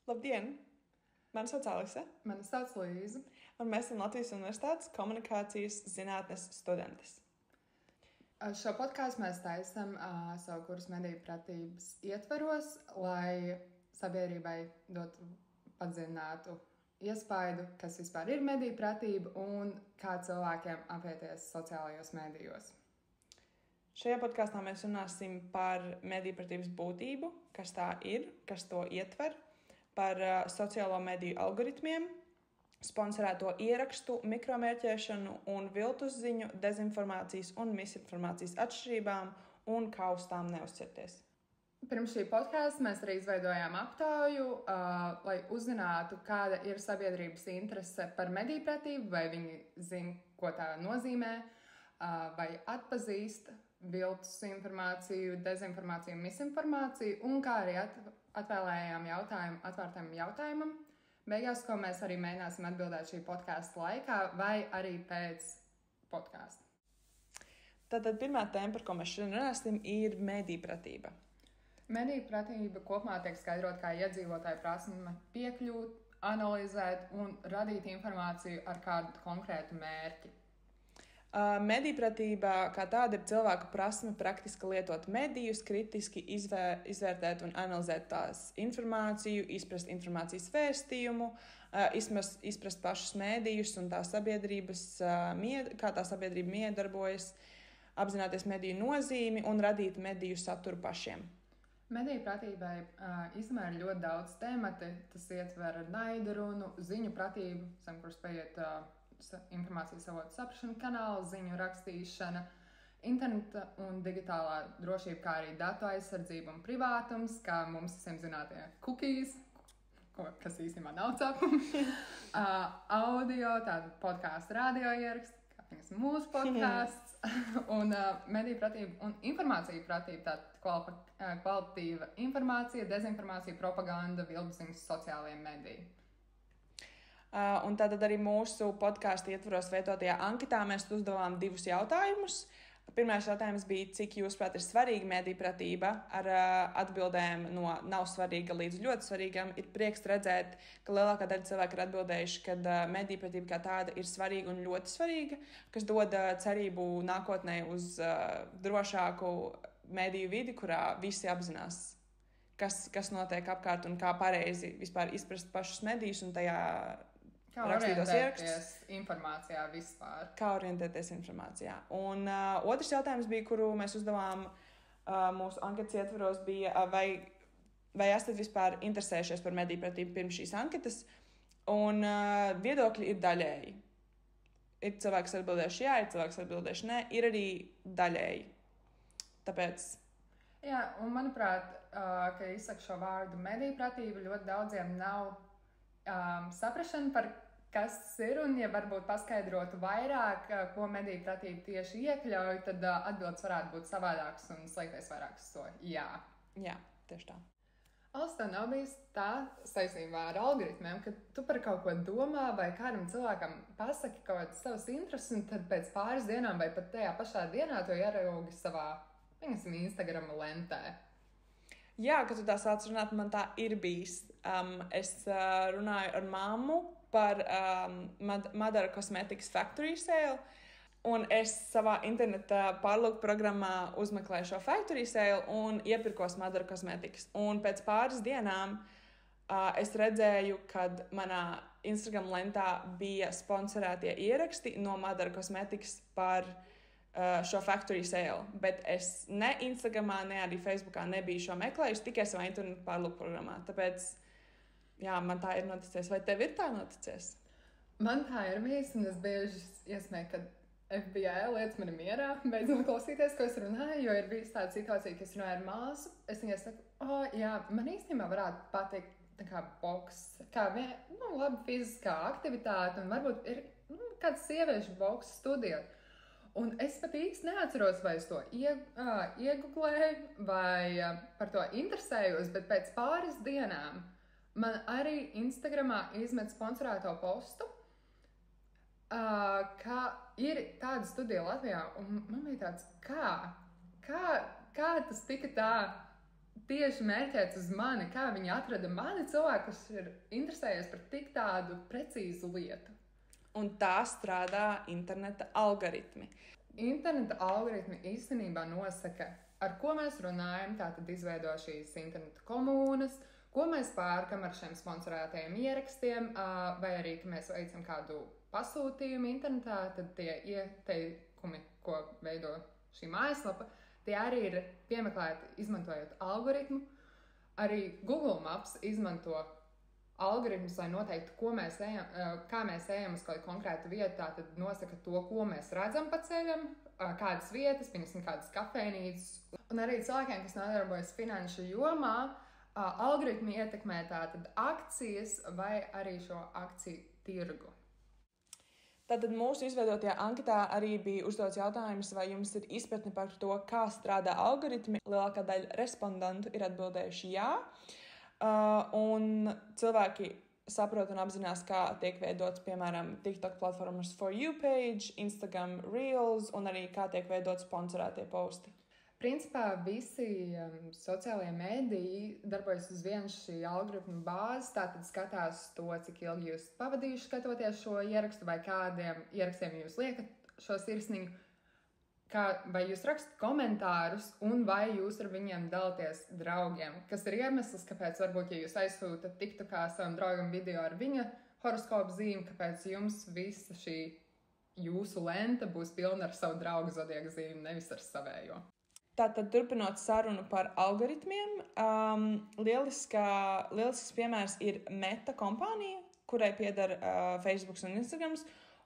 Labdien! Mani sauc Aleksa. Mani sauc Līza. Un mēs esam Latvijas Universitātes komunikācijas zinātnes studentes. Šo podkāstu mēs taisam savu kursu mediju pratības ietveros, lai sabiedrībai dotu padziļinātu iespaidu, kas vispār ir mediju pratība un kā cilvēkiem apieties sociālajos medijos. Šajā podkāstā mēs runāsim par mediju pratības būtību, kas tā ir, kas to ietver, par sociālo mediju algoritmiem, sponsorēto ierakstu, mikromērķēšanu un viltus ziņu, dezinformācijas un misinformācijas atšķirībām un kā uz tām neuzķerties. Pirms šī podkāsta mēs arī izveidojām aptauju, lai uzzinātu, kāda ir sabiedrības interese par mediju pratību, vai viņi zina, ko tā nozīmē, vai atpazīst viltus informāciju, dezinformāciju un misinformāciju, un kā arī atvēlējām jautājumu atvērtam jautājumam, beigās, ko mēs arī mēģināsim atbildēt šī podkāsta laikā vai arī pēc podkāsta. Tātad pirmā tēma, par ko mēs šodien runāsim, ir mediju pratība. Mediju pratība kopumā tiek skaidrot kā iedzīvotāju prasme piekļūt, analizēt un radīt informāciju ar kādu konkrētu mērķi. Mediju pratība kā tāda ir cilvēku prasme praktiski lietot medijus, kritiski izvērtēt un analizēt tās informāciju, izprast informācijas vēstījumu, izprast pašus medijus un tā sabiedrības, kā tā sabiedrība miedarbojas, apzināties mediju nozīmi un radīt mediju saturu pašiem. Mediju pratībai īstenībā ir ļoti daudz temati. Tas ietver naidrunu, ziņu pratību, zem kuras paiet informācijas avotu saprašana kanāla, ziņu rakstīšana, interneta un digitālā drošība, kā arī datu aizsardzība un privātums, kā mums visiem zinātie cookies, kas īstenībā nav cepumi, audio, tāda podkāstu radio ieraksti, kā viņas mūsu podkāsts, un mediju pratība un informāciju pratība, tāda kvalitatīva informācija, dezinformācija, propaganda, viltusziņas, sociālajie mediji. Un tātad arī mūsu podkāstu ietvaros veidotajā anketā mēs uzdevām 2 jautājumus. Pirmais jautājums bija, cik jūsuprāt ir svarīga mediju pratība, ar atbildēm no nav svarīga līdz ļoti svarīgam. Ir prieks redzēt, ka lielākā daļa cilvēku ir atbildējuši, ka mediju pratība kā tāda ir svarīga un ļoti svarīga, kas dod cerību nākotnē uz drošāku mediju vidi, kurā visi apzinās, kas notiek apkārt un kā pareizi vispār izprast pašus medijus un tajā kā orientēties informācijā vispār. Kā orientēties informācijā. Un otrs jautājums bija, kuru mēs uzdevām mūsu anketas ietvaros, bija, vai esat vispār interesējušies par mediju pratību pirms šīs anketas, un viedokļi ir daļēji. Ir cilvēks atbildējuši jā, ir cilvēks atbildējuši nē, ir arī daļēji. Tāpēc... Jā, un manuprāt, ka izsaka šo vārdu mediju pratība, ļoti daudziem nav saprašana par kas tas ir, un ja varbūt paskaidrotu vairāk, ko mediju pratība tieši iekļauj, tad atbildes varētu būt savādākas un slēgties vairāk uz to. Jā. Jā, tieši tā. Aleks, tev nav bijis tā saistībā ar algoritmiem, ka tu par kaut ko domā vai kādam cilvēkam pasaki kaut kādas savas intereses, un tad pēc pāris dienām vai pat tajā pašā dienā to ieraugi savā, viņas Instagram lentē. Jā, kad tu tā sāc runāt, man tā ir bijis. Es runāju ar mammu par Madara Cosmetics Factory Sale, un es savā interneta pārlūku programmā uzmeklēju šo Factory Sale un iepirkos Madara Cosmetics. Un pēc pāris dienām es redzēju, kad manā Instagram lentā bija sponsorētie ieraksti no Madara Cosmetics par šo Factory Sale, bet es ne Instagramā, ne arī Facebookā nebiju šo meklējusi, tikai savā internetu pārlūku programmā. Tāpēc, jā, man tā ir noticies. Vai tev ir tā noticies? Man tā ir bijis, un es bieži iesmēju, kad FBI liec mani mierā, beidzot klausīties, ko es runāju, jo ir bijis tāda situācija, ka es runāju ar māsu, es viņai saku, jā, man īstenībā varētu patikt tā kā boks, kā laba fiziskā aktivitāte, un varbūt ir kāds sieviešu boks studijot. Un es pat īsti neatceros, vai es to ieguglēju, vai par to interesējos, bet pēc pāris dienām man arī Instagramā izmet sponsorēto postu, ka ir tāda studija Latvijā, un man bija tāds, kā tas tika tā tieši mērķēts uz mani, kā viņi atrada mani cilvēku, kas ir interesējies par tik tādu precīzu lietu. Un tā strādā interneta algoritmi. Interneta algoritmi īstenībā nosaka, ar ko mēs runājam, tātad izveido šīs interneta komunas, ko mēs pērkam ar šiem sponsorētajiem ierakstiem, vai arī, ka mēs veicam kādu pasūtījumu internetā, tad tie ieteikumi, ko veido šī mājaslapa, tie arī ir piemeklēti izmantojot algoritmu. Arī Google Maps izmanto algoritmus, lai noteiktu, kā mēs ejam uz kādu konkrētu vietu, tātad nosaka to, ko mēs redzam pa ceļam, kādas vietas, piemēram, kādas kafejnīcas. Un arī cilvēkiem, kas nodarbojas finanšu jomā, algoritmi ietekmē tātad akcijas vai arī šo akciju tirgu. Tātad mūsu izveidotajā anketā arī bija uzdots jautājums, vai jums ir izpratne par to, kā strādā algoritmi. Lielākā daļa respondentu ir atbildējuši jā. Un cilvēki saprot un apzinās, kā tiek veidots, piemēram, TikTok platformas For You page, Instagram Reels un arī kā tiek veidot sponsorētie posti. Principā visi sociālajie mēdīji darbojas uz vienas šī algoritmu bāzes, tātad skatās to, cik ilgi jūs pavadījuši skatoties šo ierakstu, vai kādiem ierakstiem jūs liekat šo sirsniņu, vai jūs rakstat komentārus, un vai jūs ar viņiem dalāties draugiem, kas ir iemesls, kāpēc varbūt, ja jūs aizsūtat TikTokā savam draugam video ar viņa horoskopu zīmi, kāpēc jums visa šī jūsu lenta būs pilna ar savu draugu zodiaka zīmi, nevis ar savējo. Tātad, turpinot sarunu par algoritmiem, lielisks piemērs ir Meta kompānija, kurai pieder Facebook un Instagram,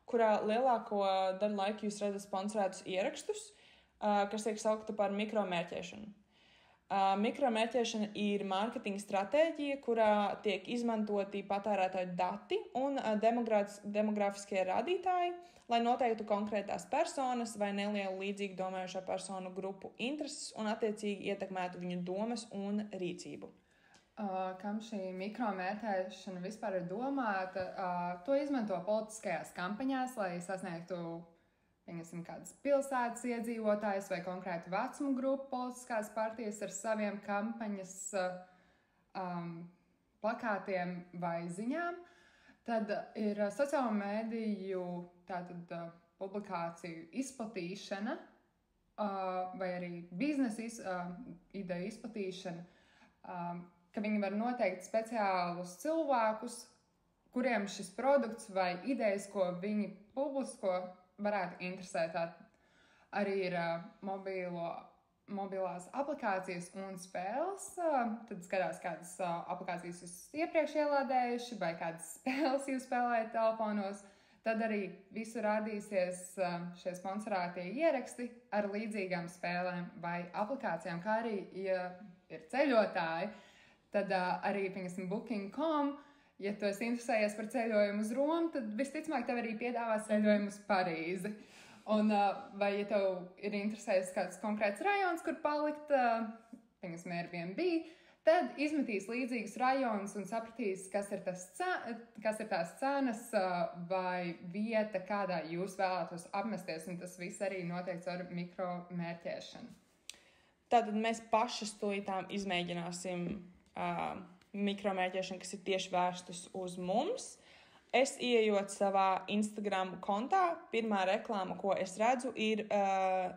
kurā lielāko daļu laika jūs redzat sponsorētus ierakstus, kas tiek saukta par mikromērķēšanu. Mikromērķēšana ir mārketinga stratēģija, kurā tiek izmantoti patērētāju dati un demogrāfiskie rādītāji, lai noteiktu konkrētās personas vai nelielu līdzīgi domājošo personu grupu intereses un attiecīgi ietekmētu viņu domas un rīcību. Kam šī mikromērķēšana vispār ir domāta? To izmanto politiskajās kampaņās, lai sasniegtu kādas pilsētas iedzīvotājus vai konkrētu vecumu grupu politiskās partijas ar saviem kampaņas plakātiem vai ziņām. Tad ir sociālo mēdīju publikāciju izplatīšana vai arī biznesa ideju izplatīšana, ka viņi var noteikt speciālus cilvēkus, kuriem šis produkts vai idejas, ko viņi publisko, varētu interesēt. Arī ir mobilās aplikācijas un spēles. Tad skatās, kādas aplikācijas jūs iepriekš ielādējuši vai kādas spēles jūs spēlējat telefonos. Tad arī visur rādīsies šie sponsorētie ieraksti ar līdzīgām spēlēm vai aplikācijām, kā arī, ja ir ceļotāji, tad arī, piemēram, Booking.com, ja tu esi interesējies par ceļojumu uz Romu, tad visticamāk tev arī piedāvās ceļojumu uz Parīzi. Un, vai, ja tev ir interesējis kāds konkrēts rajons, kur palikt, piemēram, Airbnb, tad izmetīs līdzīgus rajonus un sapratīs, kas ir tās cenas vai vieta, kādā jūs vēlētos apmesties, un tas viss arī noteikts ar mikromērķēšanu. Tātad mēs paši stulītām izmēģināsim mikromērķēšanu, kas ir tieši vērstas uz mums. Es ieejot savā Instagram kontā, pirmā reklāma, ko es redzu, ir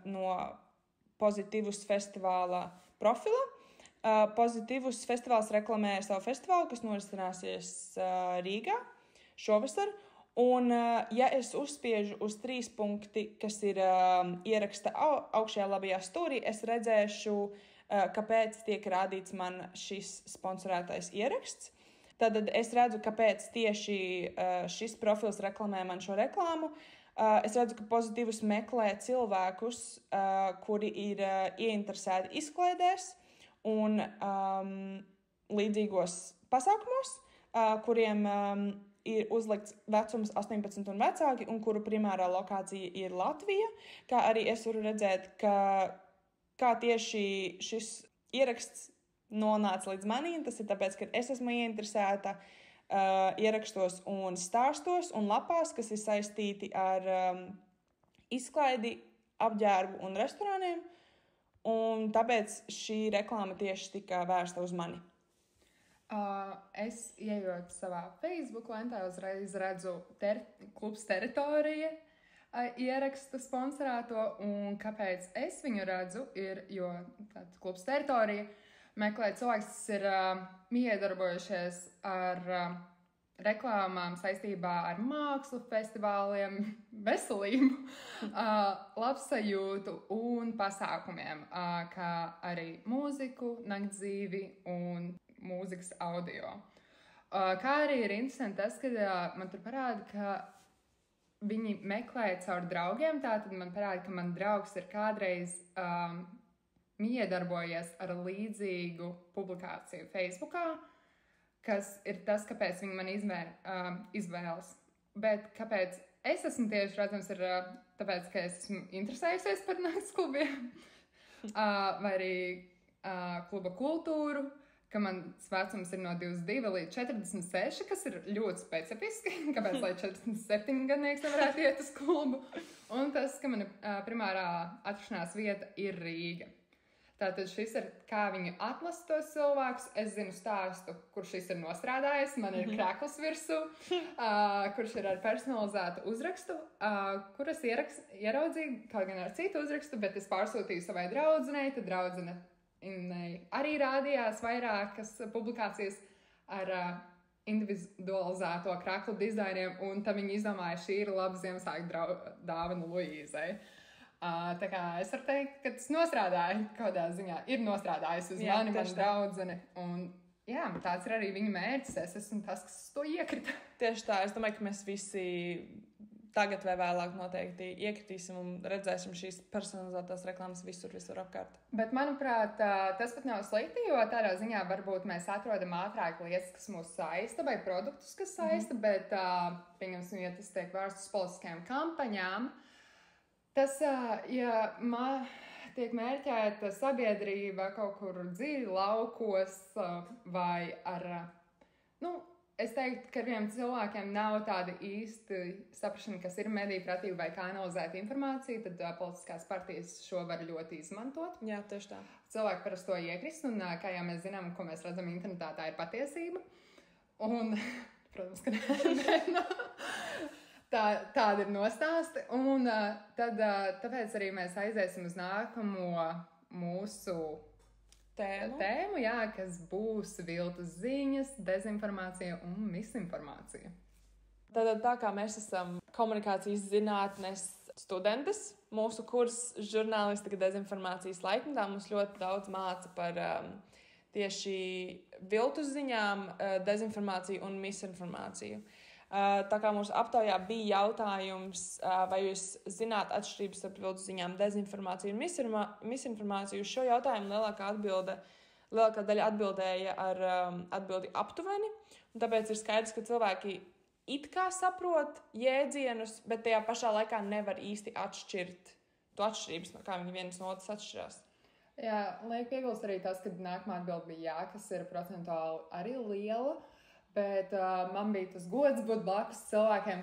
no Pozitīvus festivāla profila. Pozitīvus festivāls reklamē savu festivālu, kas norisināsies Rīgā šovasar. Un, ja es uzspiežu uz 3 punkti, kas ir ieraksta augšējā labajā stūrī, es redzēšu, kāpēc tiek rādīts man šis sponsorētais ieraksts. Tad es redzu, kāpēc tieši šis profils reklamē man šo reklāmu. Es redzu, ka Pozitīvus meklē cilvēkus, kuri ir ieinteresēti izklaidēs un līdzīgos pasākumos, kuriem ir uzlikts vecums 18 un vecāki, un kuru primārā lokācija ir Latvija. Kā arī es varu redzēt, kā tieši šis ieraksts nonāca līdz manim. Tas ir tāpēc, ka es esmu ieinteresēta ierakstos un stāstos un lapās, kas ir saistīti ar izklaidi, apģērbu un restorāniem. un tāpēc šī reklāma tieši tika vērsta uz mani. Es ejot savā Facebook lentā, uzreiz redzu klubs Teritorija ierakstu sponsorēto, un kāpēc es viņu redzu, jo klubs Teritorija meklē cilvēks, kas ir miedarbojušies ar reklāmām saistībā ar mākslu, festivāliem, veselību, labsajūtu un pasākumiem, kā arī mūziku, naktdzīvi un mūzikas audio. Kā arī ir interesanti tas, ka man tur parāda, ka viņi meklē caur draugiem, tātad man parāda, ka man draugs ir kādreiz miedarbojies ar līdzīgu publikāciju Facebookā, kas ir tas, kāpēc viņi man izvēlas. Bet kāpēc es esmu tieši redzams, ir tāpēc, ka es esmu interesējusies par nakts klubiem, vai arī kluba kultūru, ka mans vecums ir no 22 līdz 46, kas ir ļoti specifiski, kāpēc lai 47 gadnieks nevarētu iet uz klubu. Un tas, ka mana primārā atrašanās vieta ir Rīga. Tātad šis ir, kā viņi atlasa tos cilvēkus. Es zinu stāstu, kurš šis ir nostrādājis. Man ir krekls virsū, kurš ir ar personalizētu uzrakstu, kur es ieraudzīju kaut gan ar citu uzrakstu, bet es pārsūtīju savai draudzenei, tad draudzene arī rādījās vairākas publikācijas ar individualizēto kreklu dizainiem, un tad viņi izdomāja, šī ir laba Ziemassvētku dāvana Luīzei. Tā kā es varu teikt, ka tas nostrādāja kādā ziņā, ir nostrādājis uz mani, manu draudzeni, un jā, tāds ir arī viņa mērķis, es esmu tas, kas to iekrita. Tieši tā, es domāju, ka mēs visi tagad vai vēlāk noteikti iekritīsim un redzēsim šīs personalizētās reklāmas visur apkārt. Bet, manuprāt, tas pat nav slikti, jo tādā ziņā varbūt mēs atrodam ātrāk lietas, kas mūs saista, vai produktus, kas saista, bet, pieņemsim, ja tas tiek vērsts uz politiskajām kampaņām, tas, ja tiek mērķēta sabiedrība kaut kur dziļi laukos vai ar, es teiktu, ka ar vieniem cilvēkiem nav tāda īsti saprašana, kas ir mediju pratība vai kā analizēt informāciju, tad politiskās partijas šo var ļoti izmantot. Jā, tieši tā. Cilvēki parasti to iekrist, un kā jau mēs zinām, ko mēs redzam internetā, tā ir patiesība. Un, protams, ka nē. Tāda ir nostāsti, un tāpēc arī mēs aiziesim uz nākamo mūsu tēmu, jā, kas būs viltus ziņas, dezinformācija un misinformācija. Tātad tā kā mēs esam komunikācijas zinātnes studentes, mūsu kurs žurnālistika dezinformācijas laikmetā mums ļoti daudz māca par tieši viltus ziņām, dezinformāciju un misinformāciju. Tā kā mūsu aptaujā bija jautājums, vai jūs zināt atšķirības starp viltus ziņām, dezinformāciju un misinformāciju, uz šo jautājumu lielākā daļa atbildēja ar atbildi aptuveni. Un tāpēc ir skaidrs, ka cilvēki it kā saprot jēdzienus, bet tajā pašā laikā nevar īsti atšķirt to atšķirības, kā viņi viens no otras atšķirās. Jā, liek piebilst arī tas, ka nākamā atbilde bija jā, kas ir procentuāli arī liela. Bet man bija tas gods būt blakus cilvēkiem,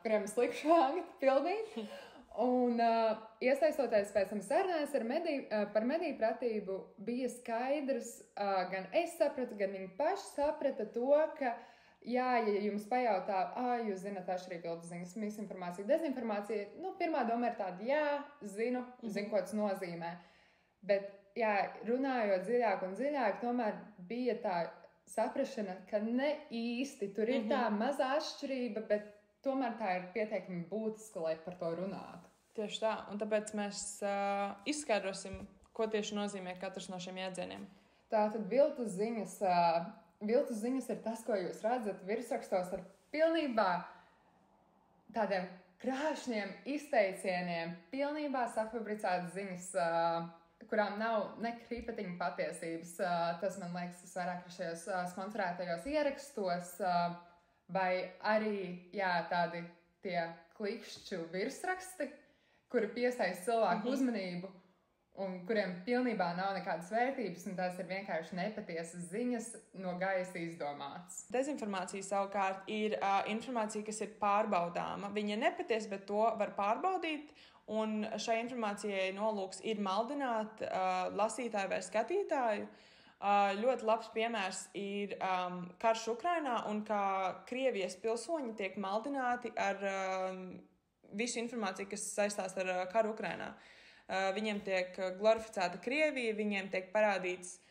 kuriem es liku šo anketu pildīt. Un iesaistoties pēc tam sarunās par mediju pratību, bija skaidrs, gan es sapratu, gan viņi paši saprata to, ka, jā, ja jums pajautā, jūs zināt atšķirību viltus ziņas, misinformācija, dezinformācija, pirmā doma ir tāda, jā, zinu, ko tas nozīmē. Bet, jā, runājot dziļāk un dziļāk, tomēr bija tā saprašana, ka ne īsti tur ir tā mazā atšķirība, bet tomēr tā ir pietiekami būtiska, lai par to runātu. Tieši tā, un tāpēc mēs izskaidrosim, ko tieši nozīmē katrs no šiem jēdzieniem. Tātad viltus ziņas ir tas, ko jūs redzat virsrakstos ar pilnībā tādiem krāšņiem izteicieniem, pilnībā safabricētas ziņas, kurām nav ne krīpetiņa patiesības. Tas, man liekas, tas vairāk ir šajos sponsorētajos ierakstos, vai arī, jā, tādi tie klikšķu virsraksti, kuri piesaista cilvēku uzmanību un kuriem pilnībā nav nekādas vērtības, un tās ir vienkārši nepatiesas ziņas no gaisa izdomātas. Dezinformācija savukārt ir informācija, kas ir pārbaudāma. Viņa ir nepatiesa, bet to var pārbaudīt, Un šai informācijai nolūks ir maldināt lasītāju vai skatītāju. Ļoti labs piemērs ir karš Ukrainā un kā Krievijas pilsoņi tiek maldināti ar visu informāciju, kas saistās ar karu Ukrainā. Viņiem tiek glorificēta Krievija, viņiem tiek parādīts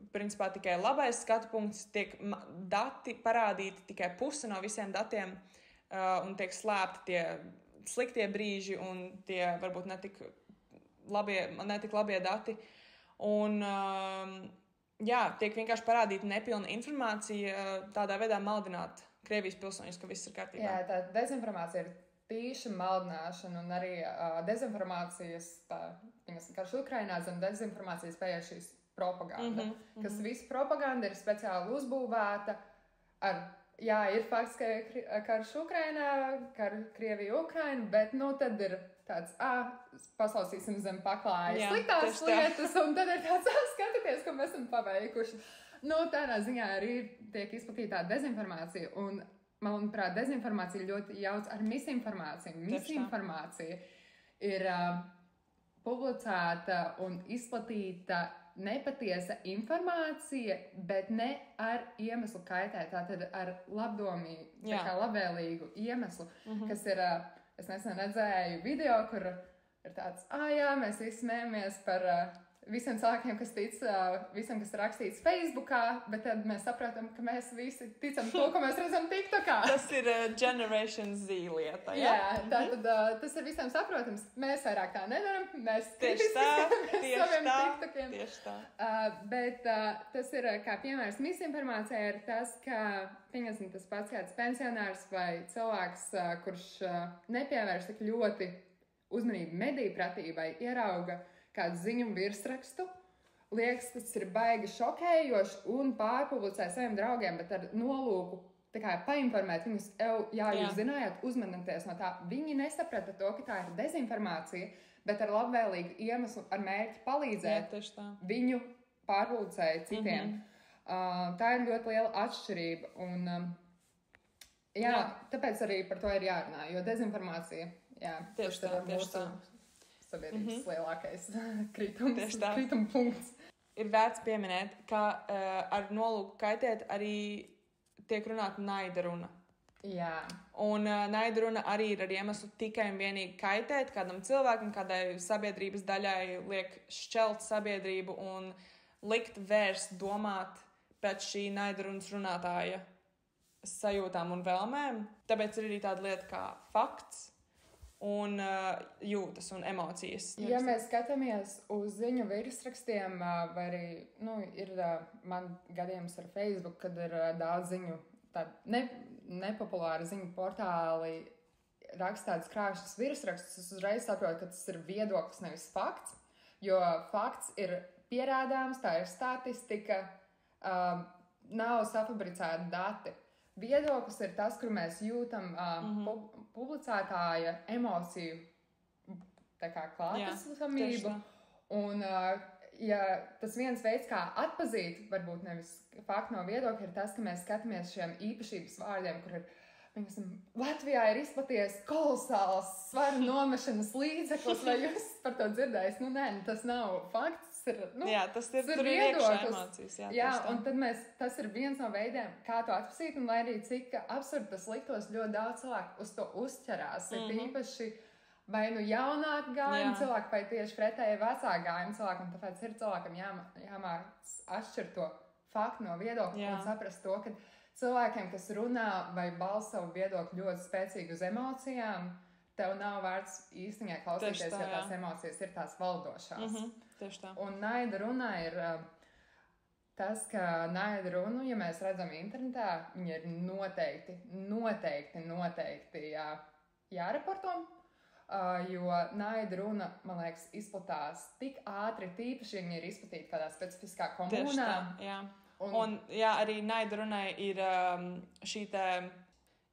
principā tikai labais skatu punkts, tiek dati parādīti tikai puse no visiem datiem un tiek slēpti tie sliktie brīži un tie varbūt netik labie dati. Un tiek vienkārši parādīta nepilna informācija, tādā veidā maldināt Krievijas pilsoņus, ka viss ir kārtībā. Jā, tā dezinformācija ir tīša maldināšana un arī dezinformācijas, karš Ukrainā zem dezinformācijas pējas šīs propaganda, kas visa propaganda ir speciāli uzbūvēta ar, ir fakts, ka karš Ukrainā, Krievija Ukraina, bet, tad ir tāds, paslausīsim zem paklājas sliktās lietas, un tad ir tāds, skatieties, ko mēs esam paveikuši. Tādā ziņā arī tiek izplatītā dezinformācija, un, manuprāt, dezinformācija ļoti jauc ar misinformāciju. Misinformācija ir publicēta un izplatīta nepatiesa informācija, bet ne ar iemeslu kaitēt, tātad ar labdomīgu, labvēlīgu iemeslu, kas ir, es nesen redzēju video, kur ir tāds, mēs visi smējamies par visiem cilvēkiem, kas tic visam, kas ir rakstīts Facebookā, bet tad mēs saprotam, ka mēs visi ticam to, ko mēs redzam TikTokā. Tas ir Generation Z lieta, jā? Tātad tas ir visiem saprotams. Mēs vairāk tā nedaram, mēs tieši tā, saviem TikTokiem. Tieši tā. Bet tas ir kā piemērs misinformācijai ir tas, ka, pieņemsim, tas pats kāds pensionārs vai cilvēks, kurš nepievērš tik ļoti uzmanību mediju pratībai, ierauga kādu ziņu virsrakstu, liekas, tas ir baigi šokējoši un pārpublicē saviem draugiem, bet ar nolūku tā kā painformēt viņus, jūs zinājāt, uzmanieties no tā. Viņi nesaprata to, ka tā ir dezinformācija, bet ar labvēlīgu iemeslu, ar mērķi palīdzēt viņu pārpublicēt citiem. Tā ir ļoti liela atšķirība. Un, tāpēc arī par to ir jārunā, jo dezinformācija, tas ir mūsu sabiedrības lielākais krituma punkts. Ir vērts pieminēt, ka ar nolūku kaitēt arī tiek runāta naida runa. Jā. Un naida runa arī ir ar iemeslu tikai un vienīgi kaitēt kādam cilvēkam, kādai sabiedrības daļai, liek šķelt sabiedrību un likt vērst domāt pēc šī naida runas runātāja sajūtām un vēlmēm. Tāpēc ir arī tāda lieta kā fakts un jūtas un emocijas. Ja mēs skatāmies uz ziņu virsrakstiem, vai arī ir man gadījums ar Facebook, kad ir daudz ziņu, nepopulāri ziņu portāli raksta tādas krāšņas virsrakstus, es uzreiz saprotu, ka tas ir viedoklis, nevis fakts, jo fakts ir pierādāms, tā ir statistika, nav safabricēti dati. Viedoklis ir tas, kur mēs jūtam publicētāja emociju klātesamību. Un tas viens veids, kā atpazīt, varbūt nevis faktu no viedokļa, ir tas, ka mēs skatāmies šiem īpašības vārdiem, kur ir, Latvijā ir izplaties kolosāls svaru nomešanas līdzeklis, vai jūs par to dzirdējis? Nē, tas nav fakts. Tas ir viedoklis. Un tad tas ir viens no veidiem, kā to atpazīt, un lai arī cik absurdi tas liktos, ļoti daudz cilvēku uz to uzķerās. Ir īpaši vai jaunāk gājumi cilvēki, vai tieši pretēji vecāk gājumi cilvēki, un tāpēc ir cilvēkam jāmāc atšķirt to faktu no viedokļa un saprast to, ka cilvēkiem, kas runā vai balsta savu viedokļu ļoti spēcīgi uz emocijām, tev nav vērts īstenībā klausīties, jo tās emocijas ir tās valdošās. Tieši tā. Un naida runa ir tas, ka naida runu, ja mēs redzam internetā, viņi ir noteikti jāreporto, jo naida runa, man liekas, izplatās tik ātri, tīpaši, ja viņi ir izplatīti kādā specifiskā komunā. Tieši tā, un arī naida runai ir šī te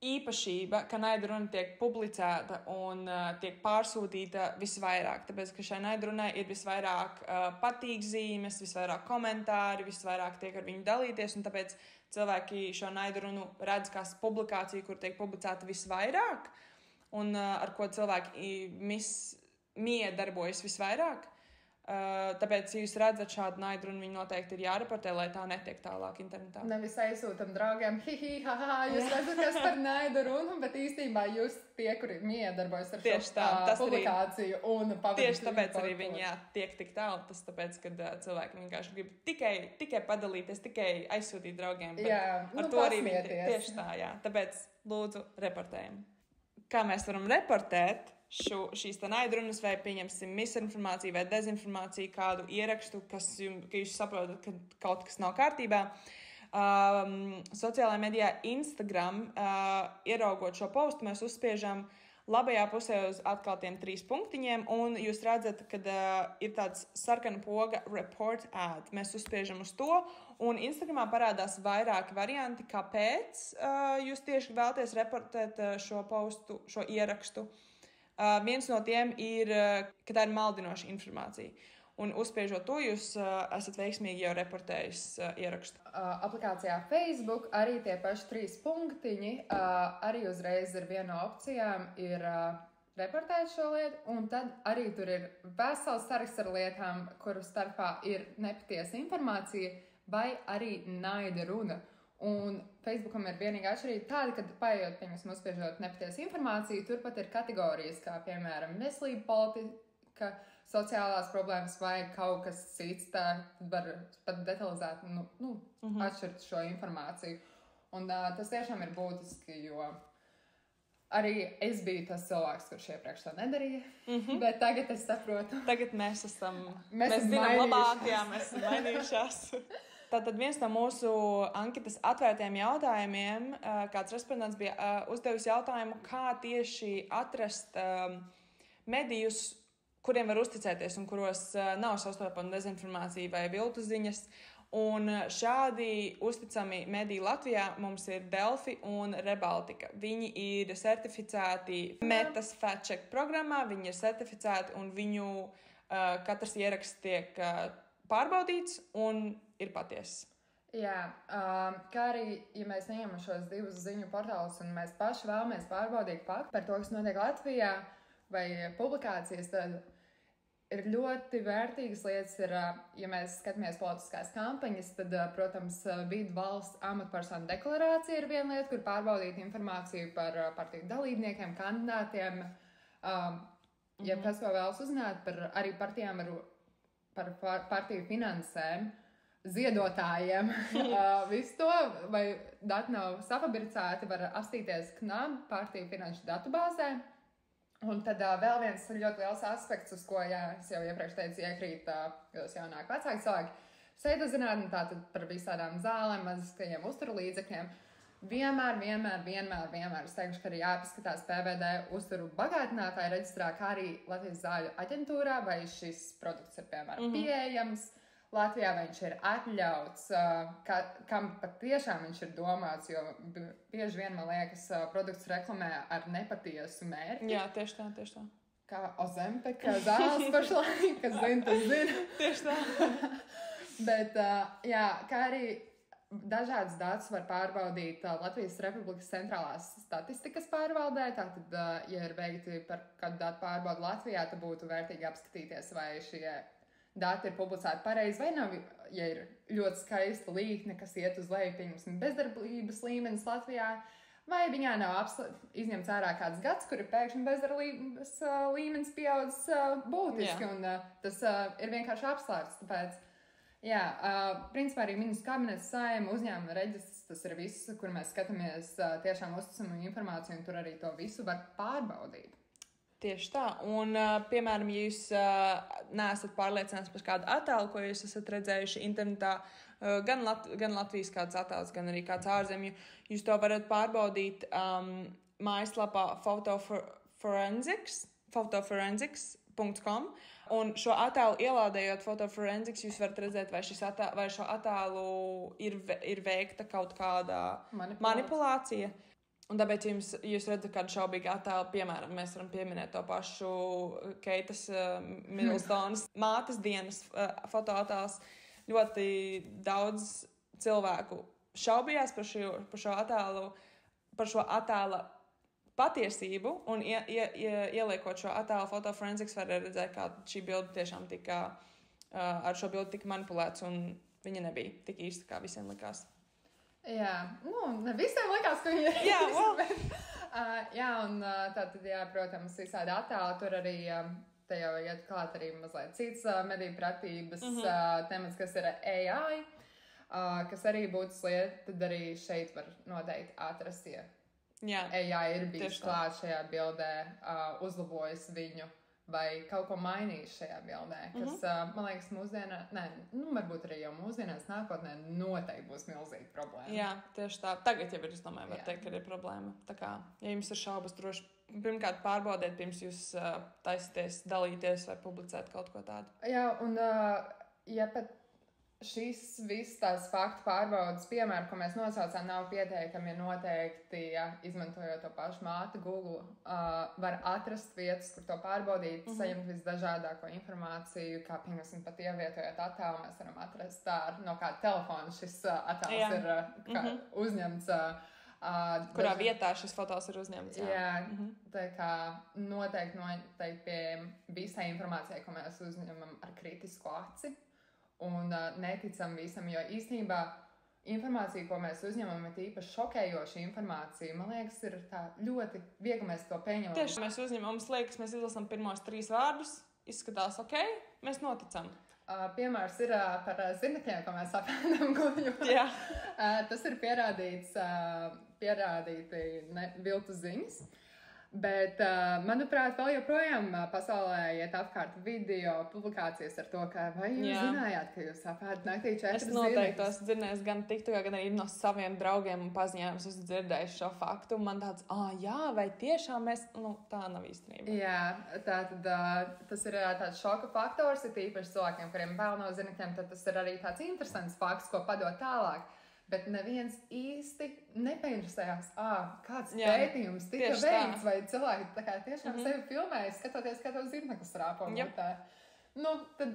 īpašība, ka naida runa tiek publicēta un tiek pārsūtīta visvairāk. Tāpēc, ka šai naida runai ir visvairāk patīkzīmes, visvairāk komentāri, visvairāk tiek ar viņu dalīties, un tāpēc cilvēki šo naida runu redz kā publikāciju, kur tiek publicēta visvairāk, un ar ko cilvēki Mija darbojas visvairāk. Tāpēc, ja jūs redzat šādu naidrunu, viņi noteikti ir jāreportē, lai tā netiek tālāk internetā. Nevis aizsūtam draugiem, jūs redzat, kas par naidu runu, bet īstenībā jūs tie, kuri miedarbojas ar šo publikāciju un pavadīt. Tieši tāpēc arī viņi tiek tik tālu. Tas tāpēc, kad cilvēki vienkārši grib tikai padalīties, tikai aizsūtīt draugiem. Ar to arī viņi tieši tā, jā. Tāpēc lūdzu reportējam. Kā mēs varam reportēt šīs naidrunas vai, pieņemsim, misinformāciju vai dezinformāciju, kādu ierakstu, ka jūs saprotat, ka kaut kas nav kārtībā. Sociālajā medijā Instagram, ieraugot šo postu, mēs uzspiežam labajā pusē uz atkal tiem 3 punktiņiem, un jūs redzat, ka ir tāds sarkana poga report ad. Mēs uzspiežam uz to, un Instagramā parādās vairāki varianti, kāpēc jūs tieši vēlaties reportēt šo postu, šo ierakstu. Viens no tiem ir, ka tā ir maldinoša informācija. Un uzspiežot to, jūs esat veiksmīgi jau reportējis ierakstu. Aplikācijā Facebook arī tie paši 3 punktiņi, arī uzreiz ar vienu no opcijām ir reportēt šo lietu, un tad arī tur ir vesels saraksts ar lietām, kuru starpā ir nepatiesa informācija vai arī naida runa. Un Facebookam ir vienīgā atšķirība tāda, ka paiet, piemēram, uzspiežot nepatiesu informāciju, turpat ir kategorijas, kā, piemēram, veselība, politika, sociālās problēmas vai kaut kas cits, tā var pat detalizēt, atšķirt šo informāciju. Un tas tiešām ir būtiski, jo arī es biju tas cilvēks, kurš iepriekš to nedarīja, bet tagad es saprotu. Tagad mēs zinām labāk, jā, mēs esam mainījušās. Tātad viens no mūsu anketas atvērtiem jautājumiem, kāds respondents bija uzdevis jautājumu, kā tieši atrast medijus, kuriem var uzticēties un kuros nav sastopama dezinformācija vai viltu ziņas. Un šādi uzticami mediji Latvijā mums ir Delfi un Rebaltika. Viņi ir certificēti Metas Fact Check programmā, viņi ir certificēti un viņu katrs ieraksts tiek pārbaudīts un ir patiesa. Jā, kā arī, ja mēs neņemam šos 2 ziņu portālus un mēs paši vēlamies pārbaudīt faktu par to, kas notiek Latvijā vai publikācijas, tad ir ļoti vērtīgas lietas. Ja mēs skatāmies politiskās kampaņas, tad, protams, vidu valsts amatpersonu deklarācija ir viena lieta, kur pārbaudīt informāciju par partiju dalībniekiem, kandidātiem. Ja kas vēl vēlas uzzināt par arī partijām, par partiju finansēm, ziedotājiem, visu to, vai dati nav safabricēti, var apstīties KNAB partiju finanšu datubāzē. Un tad vēl viens ļoti liels aspekts, uz ko, es jau iepriekš teicu, iekrīt jaunāki vecāki cilvēki. Pseidozinātni, tātad par visādām zālēm, maziskajiem uzturlīdzekļiem. Vienmēr es teikšu, ka arī jāpaskatās PVD uzturu bagātinātāju reģistrā, kā arī Latvijas zāļu aģentūrā, vai šis produkts ir, piemēram, pieejams Latvijā, vai viņš ir atļauts, kam patiešām viņš ir domāts, jo bieži vien, man liekas, produkts reklamē ar nepatiesu mērķi. Jā, tieši tā. Kā Ozempic, zāles pašlaik, kas zina, tas zina. Tieši tā. Bet, kā arī dažādas datus var pārbaudīt Latvijas Republikas centrālās statistikas pārvaldē. Tātad, ja ir veikti par kādu datu pārbaudu Latvijā, tad būtu vērtīgi apskatīties, vai šie dati ir publicēti pareizi vai nav. Ja ir ļoti skaista līkne, kas iet uz leju, piemēram, bezdarbības līmenis Latvijā, vai viņā nav izņemts ārā kāds gads, kur ir pēkšņi bezdarbības līmenis pieaudzis būtiski, un tas ir vienkārši apslēpts. Tāpēc principā arī ministrs kabinets, Saeima, uzņēmuma reģistrs, tas ir viss, kur mēs skatāmies tiešām uzticamu informāciju, un tur arī to visu var pārbaudīt. Tieši tā. Un, piemēram, ja jūs neesat pārliecināts par kādu attēlu, ko jūs esat redzējuši internetā, gan Latvijas kāds attēls, gan arī kāds ārzemju, jūs to varat pārbaudīt mājaslapā photoforensics.com. Un šo attēlu ielādējot Photoforensics, jūs varat redzēt, vai šo attēlu ir veikta kaut kāda manipulācija. Un tāpēc, ja jūs redzat kādu šaubīgu attēlu, piemēram, mēs varam pieminēt to pašu Keitas Middlestonas mātes dienas fotoattēls. Ļoti daudz cilvēku šaubījās par šo attēlu, par šo attēla patiesību, un ieliekot šo attēlu fotoforensiks, var redzēt, kā šī bilde tiešām tika, ar šo bildi tika manipulēts, un viņa nebija tik īsta, kā visiem likās. Jā, ne visiem likās, ka viņa ir īsta. Jā, un tātad, protams, visādi attēli tur arī, te jau iet klāt arī mazliet cits mediju pratības temats, kas ir AI, kas arī būtu slieta, tad arī šeit var noteikti atrast, ja AI ir bijis klāt šajā bildē, uzlabojas viņu vai kaut ko mainījis šajā bildē, kas, man liekas, varbūt arī jau mūsdienās nākotnē noteikti būs milzīga problēma. Jā, tieši tā. Tagad jau ir, es domāju, var teikt, ka ir problēma. Tā kā, ja jums ir šaubas, droši pirmkārt pārbaudiet, pirms jūs taisaties dalīties vai publicēt kaut ko tādu. Jā, un ja pat šīs visas tās faktu pārbaudas piemēri, ko mēs nosaucām, nav pieteikami, noteikti, izmantojot to pašu mātu Google, var atrast vietas, kur to pārbaudīt, saņemt visdažādāko informāciju, kā, piemēram, pat ievietojot attēlu, mēs varam atrast no kāda telefona šis attēls ir uzņemts. Kurā vietā šis fotos ir uzņemts. Jā, tā kā noteikti pieejam visai informācijai, ko mēs uzņemam ar kritisku aci. Un neticam visam, jo īstenībā informācija, ko mēs uzņemam, ir īpaši šokējoša informācija. Man liekas, ir tā ļoti viegli mēs to pieņemam. Tieši mēs uzņemam, mums liekas, mēs izlasām pirmos 3 vārdus, izskatās ok, mēs noticam. Piemērs ir par zirnekļiem, ko mēs apēdam guļu. Tas ir pierādīti viltu ziņas. Bet, manuprāt, vēl joprojām pasaulē iet apkārt video publikācijas ar to, ka vai jūs zinājāt, ka jūs apēdat naktī 4 zirnekļus? Es noteikti esmu dzirdējis gan TikTokā, gan arī no saviem draugiem un paziņojumiem esmu dzirdējis šo faktu. Man tāds, vai tiešām mēs, tā nav īstenība. Jā, tātad tas ir tāds šoka faktors, ir tīpaši cilvēkiem, kuriem bail no zirnekļiem, tad tas ir arī tāds interesants fakts, ko padot tālāk. Bet neviens īsti nepaiņģisējās, kāds pētījums tika veikts, vai cilvēki tā kā tiešām sevi filmēja, skatoties, kā to zirneklis rāpo mutē. Tad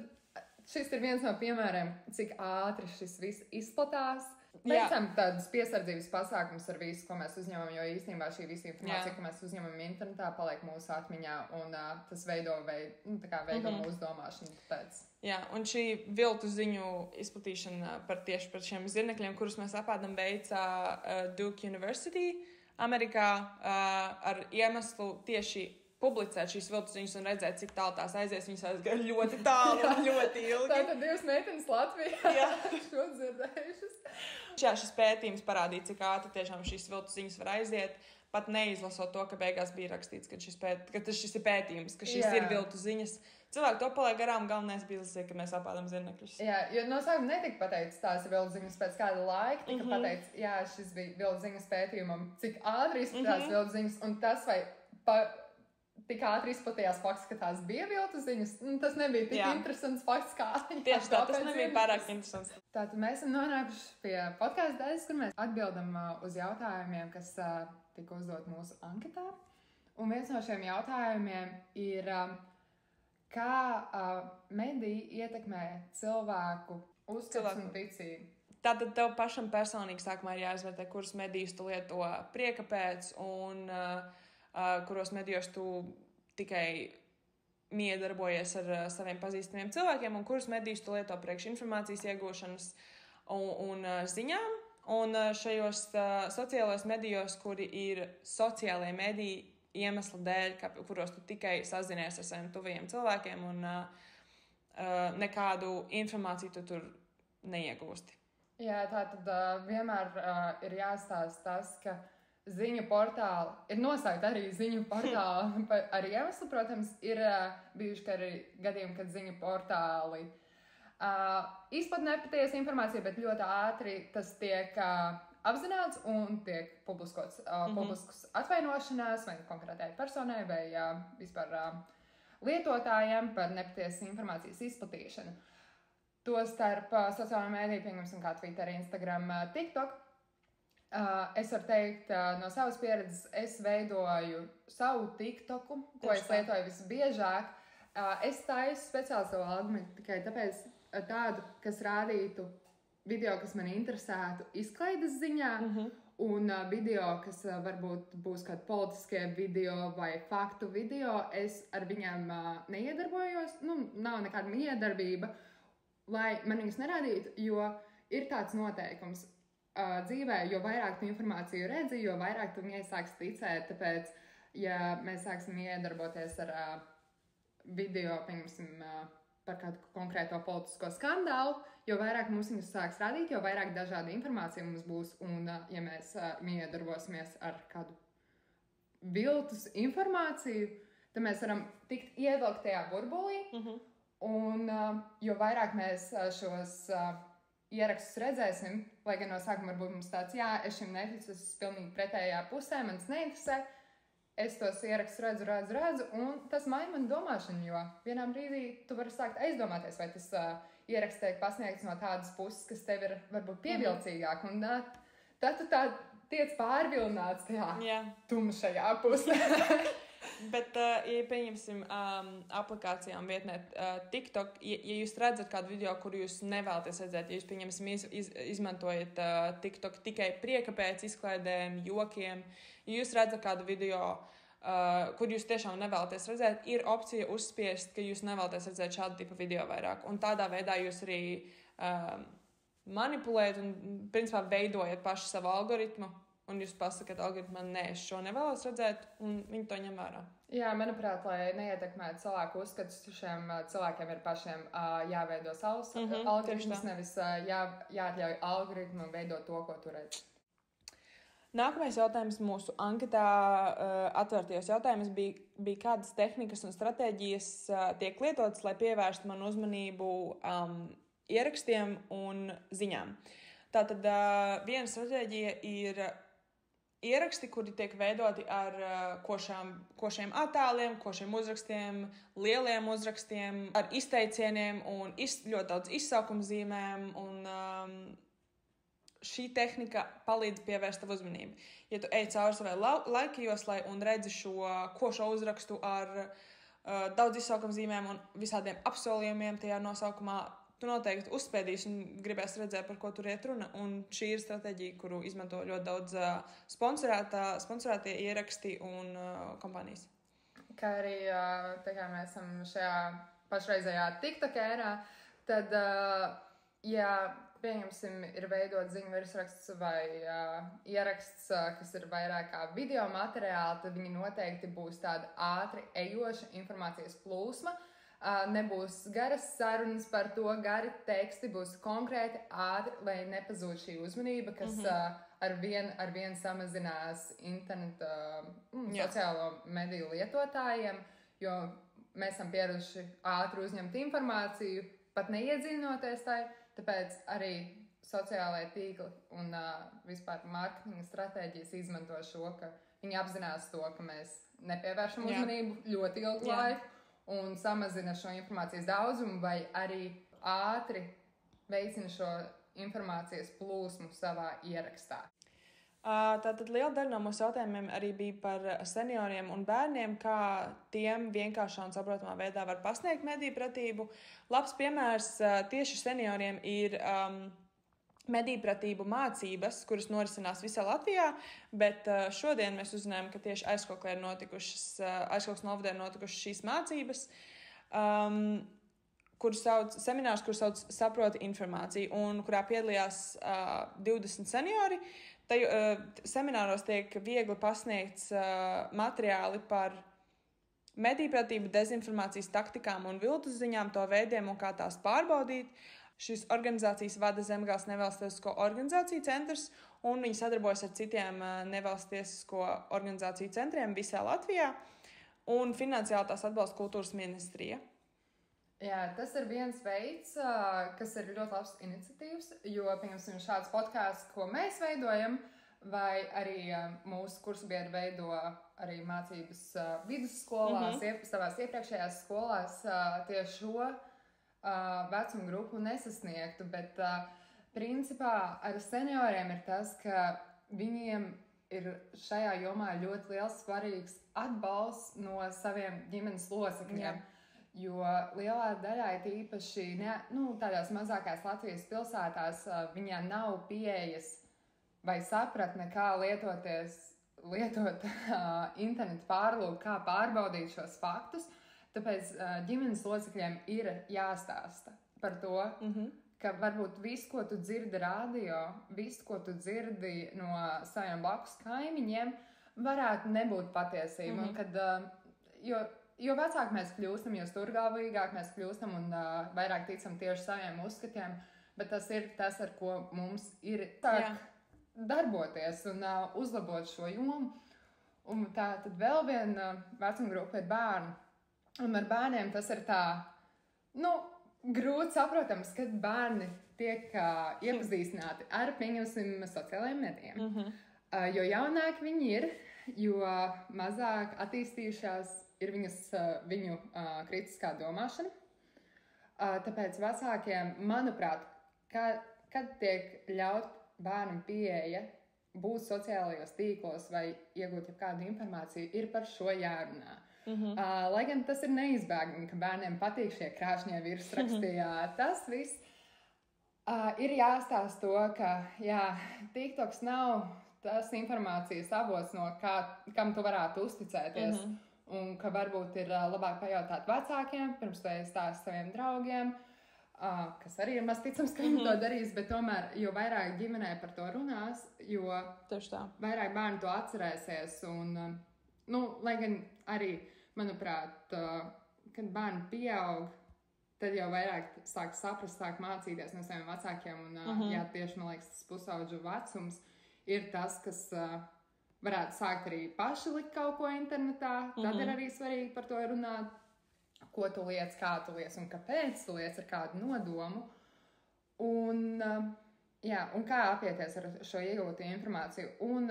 šis ir viens no piemēriem, cik ātri šis viss izplatās. Veicam tādus piesardzības pasākumus ar visu, ko mēs uzņemam, jo īstenībā šī visa informācija, ko mēs uzņemam internetā, paliek mūsu atmiņā, un tas veido mūsu domāšanu. Tāpēc. Jā, un šī viltu ziņu izplatīšana tieši par šiem zirnekļiem, kurus mēs apēdam, veica Duke University Amerikā ar iemeslu tieši publicēt šīs viltu ziņas un redzēt, cik tālu tās aizies. Viņas aizgāja ļoti tālu un ļoti ilgi. Tātad 2 meitenes Latvijā šo dzirdējušas. Šis pētījums parādīja, cik ātri tiešām šīs viltu ziņas var aiziet, pat neizlasot to, ka beigās bija rakstīts, ka šis ir pētījums, ka šis ir viltu ziņas. Cilvēki to paliek garām, galvenais bija lasīt, ka mēs apēdam zirnekļus. Jā, jo no sākuma netika pateikts, tās ir viltu ziņas pēc kāda laika, tika pateikts, šis bija viltu ziņas pētījumam, cik ātri izplatās viltu ziņas, un tas vai tik ātri izplatījās fakts, ka tās bija viltu ziņas. Tas nebija tik interesants fakts, kā tieši tā, tas nebija pārāk interesants. Tātad mēs esam nonākuši pie podkāstu daļas, kur mēs atbildam uz jautājumiem, kas tika uzdot mūsu anketā. Un viens no šiem jautājumiem ir, kā mediji ietekmē cilvēku uzskats un ticību. Tātad tev pašam personīgi sākumā ir jāizvērtē, kurus medijus tu lieto prieka pēc un kuros medijos tu tikai miedarbojies ar saviem pazīstamiem cilvēkiem un kurus medijus tu lieto priekš informācijas iegūšanas un ziņām. Un šajos sociālajos medijos, kuri ir sociālajie mediji iemesla dēļ, kuros tu tikai sazinies ar saviem tuvajiem cilvēkiem un nekādu informāciju tu tur neiegūsti. Jā, tātad vienmēr ir jāstāsta tas, ka ziņu portāli ir noslēgti arī ziņu portāli ar iemeslu, protams, ir bijuši arī gadījumi, kad ziņu portāli izplat nepatiesa informācija, bet ļoti ātri tas tiek apzināts un tiek publiskots publiskus atvainošanās vai konkrētai personai vai vispār lietotājiem par nepatiesas informācijas izplatīšanu. Tostarp sociālajā mēdī, piemēram, kā Twitter, Instagram, TikTok. Es varu teikt, no savas pieredzes, es veidoju savu TikToku, ko es lietoju visbiežāk. Es taisu speciāli savu algoritmu tikai tāpēc tādu, kas rādītu video, kas man interesētu izklaides ziņā, Un video, kas varbūt būs kādi politiskie video vai faktu video, es ar viņiem neiedarbojos. Nav nekāda miedarbība, lai man viņus nerādītu, jo ir tāds noteikums dzīvē, jo vairāk tu informāciju redzi, jo vairāk tu viņai sāks ticēt. Tāpēc, ja mēs sāksim iedarboties ar video, pieņemsim, par kādu konkrēto politisko skandālu, jo vairāk mums viņus sāks rādīt, jo vairāk dažāda informācija mums būs. Un, ja mēs iedarbosimies ar kādu viltus informāciju, tad mēs varam tikt ievilkt tajā burbulī. Un, jo vairāk mēs šos ierakstus redzēsim, lai gan no sākuma varbūt mums tāds, jā, es šim neticu, es pilnīgi pretējā pusē, manis neinteresē. Es tos ierakstus redzu, un tas maina manu domāšanu, jo vienā brīdī tu vari sākt aizdomāties, vai tas ieraksts tiek pasniegts no tādas puses, kas tev ir varbūt pievilcīgāk, un tad tu tā tiec pārvilināts tajā tumšajā pusē. Bet, ja pieņemsim aplikācijām vietnē TikTok, ja jūs redzat kādu video, kuru jūs nevēlaties redzēt, ja jūs, pieņemsim, izmantojat TikTok tikai prieka pēc izklaidēm, jokiem, ja jūs redzat kādu video, kur jūs tiešām nevēlaties redzēt, ir opcija uzspiest, ka jūs nevēlaties redzēt šādu tipu video vairāk. Un tādā veidā jūs arī manipulējat un, principā, veidojat paši savu algoritmu. Un jūs pasakat algoritmam, nē, es šo nevēlos redzēt, un viņi to ņem vērā. Jā, manuprāt, lai neietekmētu cilvēku uzskatus, šiem cilvēkiem ir pašiem jāveido savus algoritmus, nevis jāatļauj algoritmu veidot to, ko tu redzi. Nākamais jautājums mūsu anketā atvērtajos jautājumos bija kādas tehnikas un stratēģijas tiek lietotas, lai pievērstu manu uzmanību ierakstiem un ziņām. Tātad viena stratēģija ir ieraksti, kuri tiek veidoti ar košiem attēliem, košiem uzrakstiem, lieliem uzrakstiem, ar izteicieniem un ļoti daudz izsaukumzīmēm. Šī tehnika palīdz pievērst tavu uzmanību. Ja tu ej cauri savai laika joslai un redzi šo košo uzrakstu ar daudz izsaukumzīmēm un visādiem apsolījumiem tajā nosaukumā, tu noteikti uzspēdīsi un gribēs redzēt, par ko tur iet runa. Un šī ir stratēģija, kuru izmanto ļoti daudz sponsorētie ieraksti un kompānijas. Kā arī tā kā mēs esam šajā pašreizējā TikTok ērā, tad, ja pieņemsim, ir veidot ziņu virsraksts vai ieraksts, kas ir vairāk kā video materiāli, tad viņi noteikti būs tāda ātri ejoša informācijas plūsma. Nebūs garas sarunas par to, gari teksti, būs konkrēti ātri, lai nepazūd šī uzmanība, kas ar vien samazinās interneta sociālo mediju lietotājiem, jo mēs esam pieraduši ātri uzņemt informāciju, pat neiedziļinoties tai, tāpēc arī sociālajie tīkli un vispār mārketinga stratēģijas izmanto šo, ka viņi apzinās to, ka mēs nepievēršam uzmanību ļoti ilgu laiku. Un samazina šo informācijas daudzumu vai arī ātri veicina šo informācijas plūsmu savā ierakstā. Tātad liela daļa no mūsu jautājumiem arī bija par senioriem un bērniem, kā tiem vienkāršā un saprotamā veidā var pasniegt mediju pratību. Labs piemērs tieši senioriem ir mediju mācības, kuras norisinās visā Latvijā, bet šodien mēs uzzinājām, ka tieši Aizkoklē Aizkoks novadē ir notikušas šīs mācības, seminārs, kur sauc Saproti informāciju, un kurā piedalījās 20 seniori. Semināros tiek viegli pasniegts materiāli par mediju dezinformācijas taktikām un viltus ziņām, to veidiem un kā tās pārbaudīt. Šīs organizācijas vada Zemgales nevalstisko organizāciju centrs, un viņi sadarbojas ar citiem nevalstisko organizāciju centriem visā Latvijā, un finansiāli tās atbalsta kultūras ministrija. Jā, tas ir viens veids, kas ir ļoti labs iniciatīvs, jo, piemēram, šāds podkāsts, ko mēs veidojam, vai arī mūsu kursabiedri veido arī mācības vidusskolās, savās iepriekšējās skolās tieši šo vecumu grupu nesasniegtu, bet principā ar senioriem ir tas, ka viņiem ir šajā jomā ļoti liels svarīgs atbalsts no saviem ģimenes locekļiem. Jo lielā daļā ir īpaši tādās mazākās Latvijas pilsētās viņiem nav pieejas vai sapratne, kā lietot internetu pārlūku, kā pārbaudīt šos faktus. Tāpēc ģimenes locekļiem ir jāstāsta par to, ka varbūt viss, ko tu dzirdi radio, viss, ko tu dzirdi no saviem blakus kaimiņiem, varētu nebūt patiesība. Un kad, jo vecāki mēs kļūstam, jo stūrgalvīgāk mēs kļūstam un vairāk ticam tieši saviem uzskatiem, bet tas ir tas, ar ko mums ir darboties un uzlabot šo jomu. Un tā tad vēl viena vecuma grupa ir bērni. Un ar bērniem tas ir tā, grūti saprotams, kad bērni tiek iepazīstināti ar, pieņemsim, sociālajiem medijiem. Jo jaunāki viņi ir, jo mazāk attīstījušās ir viņu kritiskā domāšana. Tāpēc vecākiem, manuprāt, kad tiek ļaut bērnam pieeja būt sociālajos tīklos vai iegūt kādu informāciju, ir par šo jārunā. Lai gan tas ir neizbēgami, ka bērniem patīk šie krāšņie virsraksti, tas viss ir jāstāsta to, ka TikToks nav tas informācijas avots, no kam tu varētu uzticēties, un ka varbūt ir labāk pajautāt vecākiem, pirms tu stāsti saviem draugiem, kas arī ir maz ticams, ka viņi to darīs, bet tomēr, jo vairāk ģimenē par to runās, jo vairāk bērni to atcerēsies, un, lai gan arī, manuprāt, kad bērni pieaug, tad jau vairāk sāk saprast, sāk mācīties no saviem vecākiem, un tieši, man liekas, tas pusaudžu vecums ir tas, kas varētu sākt arī paši likt kaut ko internetā, tad ir arī svarīgi par to runāt, ko tu liec, kā tu liec un kāpēc tu liec ar kādu nodomu, un kā apieties ar šo iegūtu informāciju. Un,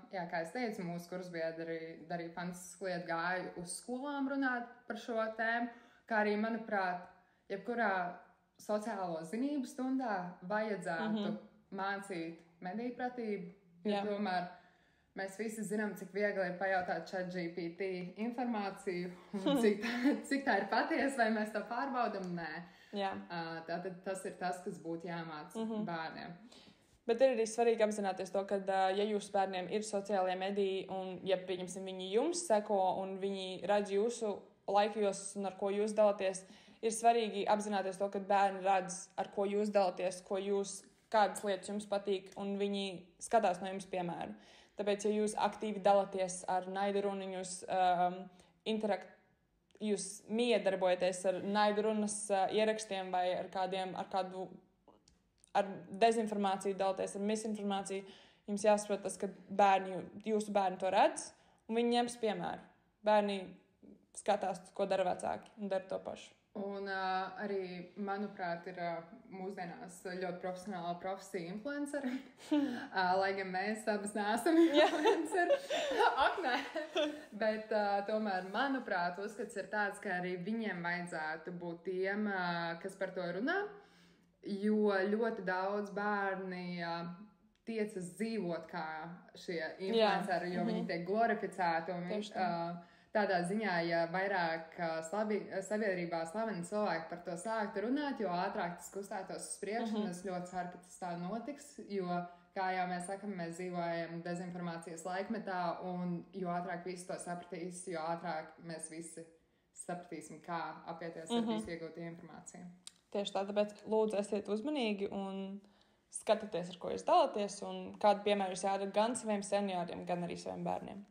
kā es teicu, mūsu kursbiedri darīja fantastisku lietu, gāju uz skolām runāt par šo tēmu, kā arī, manuprāt, jebkurā sociālo zinību stundā vajadzētu mācīt medīpratību, jo tomēr mēs visi zinām, cik viegli ir pajautāt ChatGPT informāciju, un cik tā ir patiesa, vai mēs to pārbaudam, nē. Tātad tas ir tas, kas būtu jāmāca bērniem. Bet ir arī svarīgi apzināties to, ka, ja jūsu bērniem ir sociālajie mediji, un, ja, pieņemsim, viņi jums seko, un viņi redz jūsu laikos, un ar ko jūs dalāties, ir svarīgi apzināties to, ka bērni redz, ar ko jūs dalāties, kādas lietas jums patīk, un viņi skatās no jums piemēru. Tāpēc, ja jūs aktīvi dalāties ar naidrunu, jūs miedarbojaties ar naidrunas ierakstiem vai ar dezinformāciju dalāties, ar misinformāciju, jums jāsaprot tas, ka jūsu bērni to redz, un viņi ņems piemēru. Bērni skatās, ko dara vecāki, un dara to pašu. Un arī, manuprāt, ir mūsdienās ļoti profesionāla profesija influenceri. Lai gan mēs abas neesam influenceri. Ak, nē. Bet tomēr, manuprāt, uzskats ir tāds, ka arī viņiem vajadzētu būt tiem, kas par to runā. Jo ļoti daudz bērni tiecas dzīvot kā šie influenceri, jo viņi tiek glorificēti. Un tādā ziņā, ja vairāk sabiedrībā slaveni cilvēki par to sāktu runāt, jo ātrāk tas kustētos uz priekšu, un es ļoti ceru, ka tas tā notiks, jo, kā jau mēs sakam, mēs dzīvojam dezinformācijas laikmetā, un jo ātrāk visi to sapratīs, jo ātrāk mēs visi sapratīsim, kā apieties ar visu iegūtu informāciju. Tieši tā, tāpēc lūdzu esiet uzmanīgi un skatieties, ar ko jūs dalāties, un kādu piemēru jūs jādara gan saviem senioriem, gan arī saviem bērniem.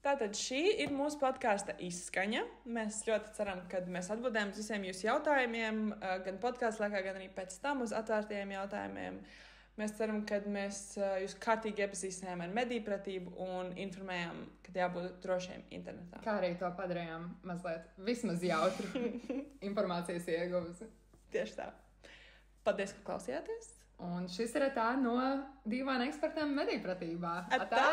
Tātad šī ir mūsu podkāsta izskaņa. Mēs ļoti ceram, ka mēs atbildējam uz visiem jūsu jautājumiem, gan podkāstu laikā, gan arī pēc tam uz atvērtajiem jautājumiem. Mēs ceram, ka mēs jūs kārtīgi iepazīstinājām ar medīpratību un informējām, ka jābūt drošiem internetā. Kā arī to padarījām mazliet vismaz jautru informācijas ieguvusi. Tieši tā. Paldies, ka klausījāties. Un šis ir tā no Dīvaina ekspertiem medīpratībā. Atā!